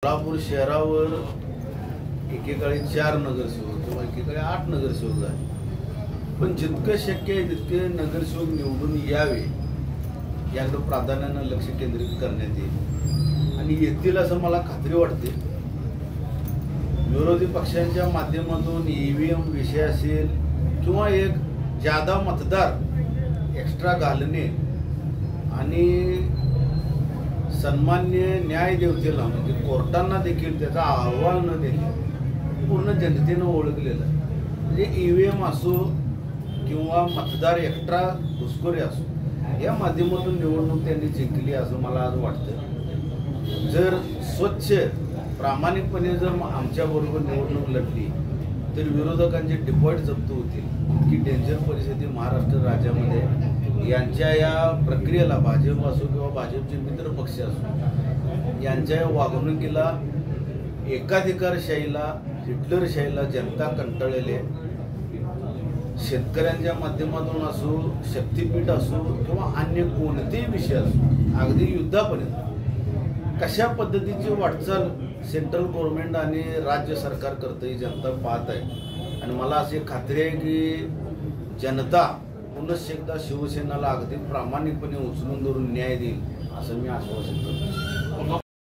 सोलापूर शहरावर एकेकाळी 4 नगरसेवक किंवा एकेकाळी 8 नगरसेवक झाले, पण जितकं शक्य आहे तितके नगरसेवक निवडून यावे याकडे प्राधान्यानं लक्ष केंद्रित करण्यात येईल आणि येतील असं मला खात्री वाटते। विरोधी पक्षांच्या माध्यमातून ईव्हीएम विषय असेल किंवा एक जादा मतदार एक्स्ट्रा घालणे आणि सन्मान्य न्यायदेवतेला म्हणजे कोर्टांना देखील त्याचा अहवाल न देणे पूर्ण जनतेनं ओळखलेलं आहे। म्हणजे ईव्हीएम असो किंवा मतदार एक्स्ट्रा घुसखोरी असो या माध्यमातून निवडणूक त्यांनी जिंकली असं मला आज वाटतं। जर स्वच्छ प्रामाणिकपणे जर आमच्याबरोबर निवडणूक लढली तर विरोधकांचे डिपॉझिट जप्त होतील। इतकी डेंजर परिस्थिती महाराष्ट्र राज्यामध्ये यांच्या या प्रक्रियेला भाजप असो किंवा भाजपचे मित्र पक्ष असो यांच्या वागणुकीला एकाधिकारशाहीला हिटलरशाहीला जनता कंटाळलेली आहे। शेतकऱ्यांच्या माध्यमातून असो शक्तीपीठ असो किंवा अन्य कोणतेही विषय असो अगदी युद्धापर्यंत कशा पद्धतीची वाटचाल सेंट्रल गव्हर्नमेंट आणि राज्य सरकार करते ही जनता पाहत आहे आणि मला अशी खात्री आहे की जनता पुनश्च एकदा शिवसेनेला अगदी प्रामाणिकपणे उचलून धरून न्याय देईल असं मी आश्वासन करतो।